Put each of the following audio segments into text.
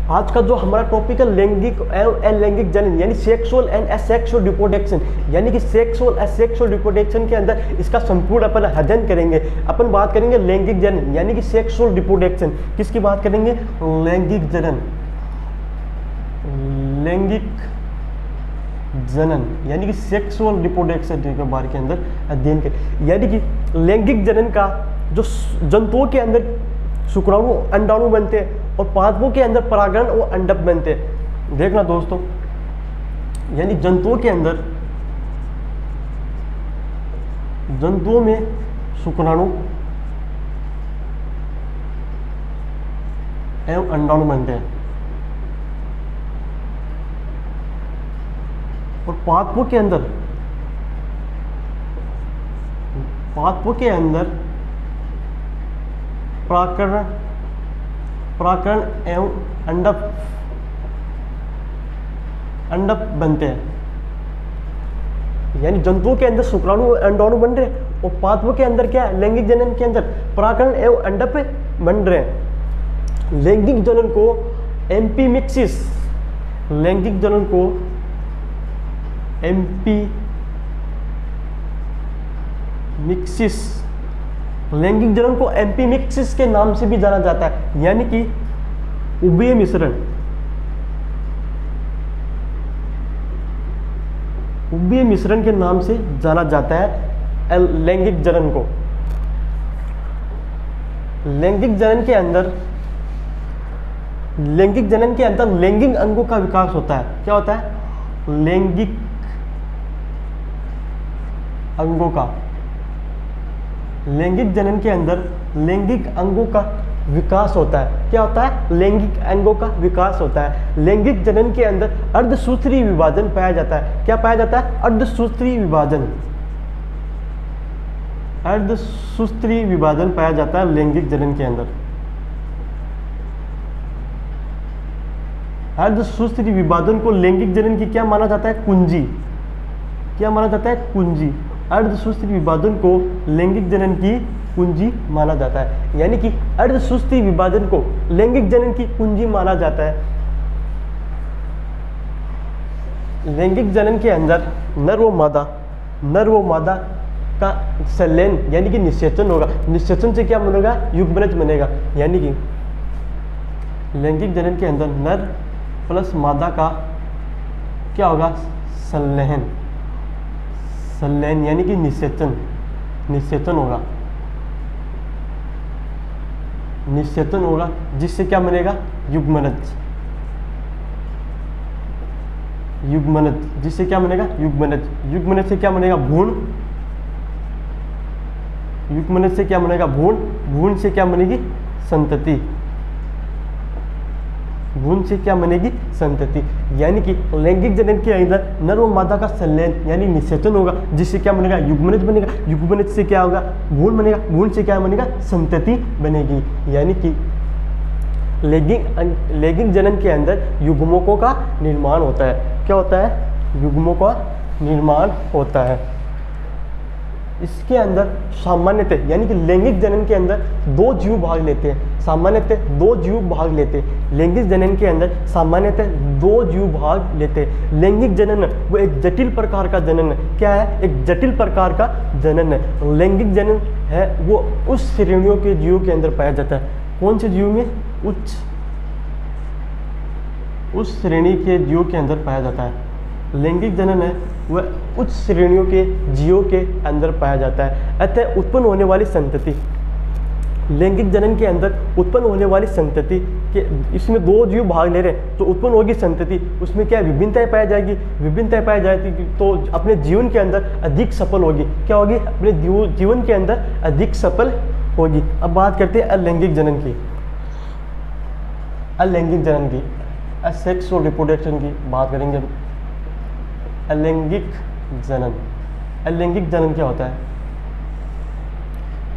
आज का जो हमारा टॉपिक है लैंगिक एवं अलैंगिक जनन यानी सेक्सुअल एंड एसेक्सुअल रिप्रोडक्शन, यानी कि सेक्सुअल एसेक्सुअल रिप्रोडक्शन के अंदर इसका संपूर्ण अपन अध्ययन करेंगे। अपन बात करेंगे लैंगिक जनन यानी कि सेक्सुअल रिप्रोडक्शन। किसकी बात करेंगे? लैंगिक जनन, लैंगिक जनन यानी कि सेक्सुअल रिप्रोडक्शन के बारे के अंदर अध्ययन करें। यानी कि लैंगिक जनन का जो जंतुओं के अंदर शुक्राणु अंडाणु बनते हैं और पादपों के अंदर परागण और अंडक बनते हैं। देखना दोस्तों, यानी जंतुओं के अंदर, जंतुओं में शुक्राणु एवं अंडाणु बनते हैं और पादपों के अंदर, पादपों के अंदर परागण एवं अंडक बनते हैं। यानी जंतुओं के अंदर शुक्राणु अंडाणु बन रहे हैं और पादपों के अंदर क्या है? लैंगिक जनन के अंदर परागण एवं अंडक बन रहे हैं। लैंगिक जनन को एम्पीमिक्सिस, लैंगिक जनन को एम्पीमिक्सिस, लैंगिक जनन को एम्पीमिक्सिस के नाम से भी जाना जाता है, यानी कि उभय मिश्रण, उभय मिश्रण के नाम से जाना जाता है लैंगिक जनन को। लैंगिक जनन के अंदर, लैंगिक जनन के अंदर लैंगिक अंगों का विकास होता है। क्या होता है? लैंगिक अंगों का, लैंगिक जनन के अंदर लैंगिक अंगों का विकास होता है। क्या होता है? लैंगिक अंगों का विकास होता है। लैंगिक जनन के अंदर अर्धसूत्री विभाजन पाया जाता है। क्या पाया जाता है? अर्धसूत्री विभाजन, अर्धसूत्री विभाजन पाया जाता है लैंगिक जनन के अंदर। अर्धसूत्री विभाजन को लैंगिक जनन की क्या माना जाता है? कुंजी। क्या माना जाता है? कुंजी। अर्धसूत्री विभाजन को लैंगिक जनन की कुंजी माना जाता है, यानी कि अर्धसूत्री विभाजन को लैंगिक जनन की कुंजी माना जाता है। लैंगिक जनन के अंदर नर व मादा का संलयन यानी कि निषेचन होगा। निषेचन से क्या बनेगा? युग्मनज बनेगा। यानी कि लैंगिक जनन के अंदर नर प्लस मादा का क्या होगा? संलयन, संलयन यानी कि निषेचन, निषेचन होगा, निषेचन होगा, जिससे क्या बनेगा? युग्मनज, युग्मनज, जिससे क्या बनेगा? युग्मनज। युग्मनज से क्या बनेगा? भ्रूण। युग्मनज से क्या बनेगा? भ्रूण। भ्रूण से क्या बनेगी? संतति। भ्रूण से क्या बनेगी? संतति। यानी कि लैंगिक जनन के अंदर नर व मादा का संलयन यानी निषेचन होगा, जिससे क्या बनेगा? युग्मनज बनेगा। युग्मनज से क्या होगा? भ्रूण बनेगा। भ्रूण से क्या बनेगा? संतति बनेगी। यानी कि लैंगिक जनन के अंदर युग्मकों का निर्माण होता है। क्या होता है? युग्मों का निर्माण होता है। इसके अंदर सामान्यतः यानी कि लैंगिक जनन के अंदर दो जीव भाग लेते हैं। सामान्यतः दो जीव भाग लेते हैं। लैंगिक जनन के अंदर सामान्यतः दो जीव भाग लेते हैं। लैंगिक जनन वो एक जटिल प्रकार का जनन है। क्या है? एक जटिल प्रकार का जनन है। लैंगिक जनन है वो उस श्रेणियों के जीवों के अंदर पाया जाता है। कौन से जीव में? उस श्रेणी के जीवों के अंदर पाया जाता है। लैंगिक जनन है वह उच्च श्रेणियों के जीवों के अंदर पाया जाता है। अतः उत्पन्न होने वाली संतति, लैंगिक जनन के अंदर उत्पन्न होने वाली संतति के, इसमें दो जीव भाग ले रहे हैं तो उत्पन्न होगी संतति, उसमें क्या विभिन्नताएं पाई जाएगी? विभिन्नताएं पाई जाएगी तो अपने जीवन के अंदर अधिक सफल होगी। क्या होगी? अपने जीवन के अंदर अधिक सफल होगी। अब बात करते हैं अलैंगिक जनन की। अलैंगिक जनन की, असेक्सुअल रिप्रोडक्शन की बात करेंगे। अलैंगिक जनन, अलैंगिक जनन क्या होता है?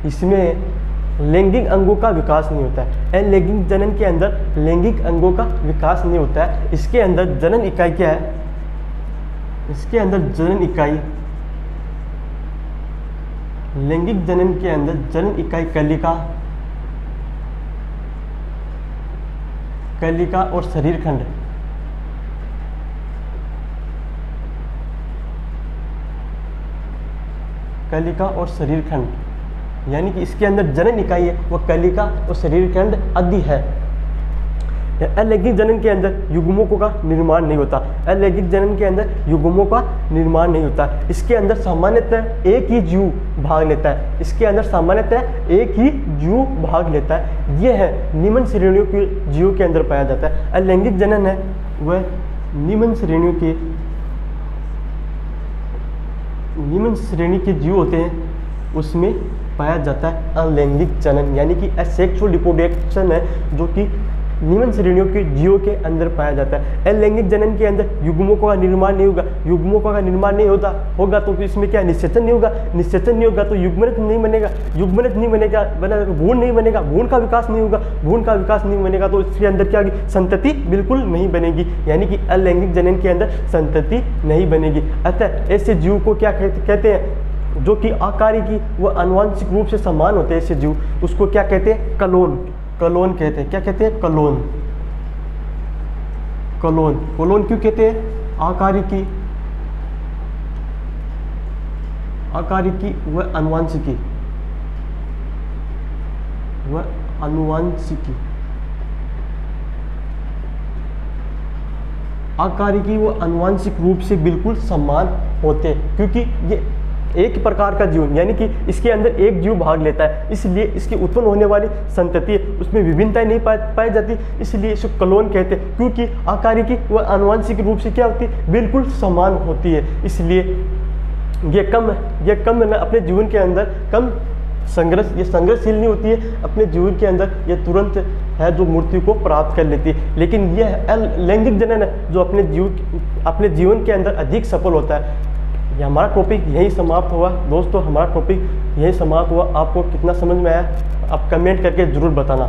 इसमें लैंगिक अंगों का विकास नहीं होता है। अलैंगिक जनन के अंदर लैंगिक अंगों का विकास नहीं होता है। इसके अंदर जनन इकाई क्या है? इसके अंदर जनन इकाई, लैंगिक जनन के अंदर जनन इकाई कलिका, कलिका और शरीर खंड। कलिका और शरीर खंड, यानी कि इसके अंदर जनन इकाई है वह कलिका और शरीर खंड आदि है। अलैंगिक जनन के अंदर युग्मकों का निर्माण नहीं होता। अलैंगिक जनन के अंदर युग्मों का निर्माण नहीं होता। इसके अंदर सामान्यतः एक ही जीव भाग लेता है। इसके अंदर सामान्यतः एक ही जीव भाग लेता है। यह है निम्न श्रेणियों के जीवों के अंदर पाया जाता है। अलैंगिक जनन है वह निम्न श्रेणी के जीव होते हैं, उसमें पाया जाता है अलैंगिक जनन, यानी कि असेक्सुअल रिप्रोडक्शन है जो कि निम्न श्रेणियों के जीवों के अंदर पाया जाता है। अलैंगिक जनन के अंदर युग्मकों का निर्माण नहीं होगा। युग्मकों का निर्माण नहीं होगा तो इसमें क्या निषेचन नहीं होगा। निषेचन नहीं होगा तो युग्मनज नहीं बनेगा। युग्मनज नहीं बनेगा भ्रूण नहीं बनेगा। भ्रूण का विकास नहीं होगा। भ्रूण का विकास नहीं बनेगा तो इसके अंदर क्या होगी, संतति बिल्कुल नहीं बनेगी, यानी कि अलैंगिक जनन के अंदर संतति नहीं बनेगी। अतः ऐसे जीव को क्या कहते हैं, जो कि आकारिकी व आनुवंशिक रूप से समान होते हैं ऐसे जीव, उसको क्या कहते हैं, कलोन। कलोन कहते हैं। क्या कहते हैं, कलोन। कलोन कलोन क्यों कहते हैं, आकारिकी व आनुवंशिकी आकारिकी व आनुवंशिक रूप से बिल्कुल समान होते हैं, क्योंकि ये एक प्रकार का जीव, यानी कि इसके अंदर एक जीव भाग लेता है, इसलिए इसकी उत्पन्न होने वाली संतति उसमें विभिन्नताएं नहीं पाई जाती, इसलिए इसको कलोन कहते हैं। क्योंकि आकारिकी व आनुवंशिक रूप से क्या होती है, बिल्कुल समान होती है, इसलिए ये कम अपने जीवन के अंदर कम ये संघर्षशील नहीं होती है। अपने जीवन के अंदर ये तुरंत है जो मृत्यु को प्राप्त कर लेती है। लेकिन यह अलैंगिक जनन है जो अपने जीवन के अंदर अधिक सफल होता है। ये हमारा टॉपिक यही समाप्त हुआ दोस्तों, हमारा टॉपिक यही समाप्त हुआ। आपको कितना समझ में आया आप कमेंट करके ज़रूर बताना।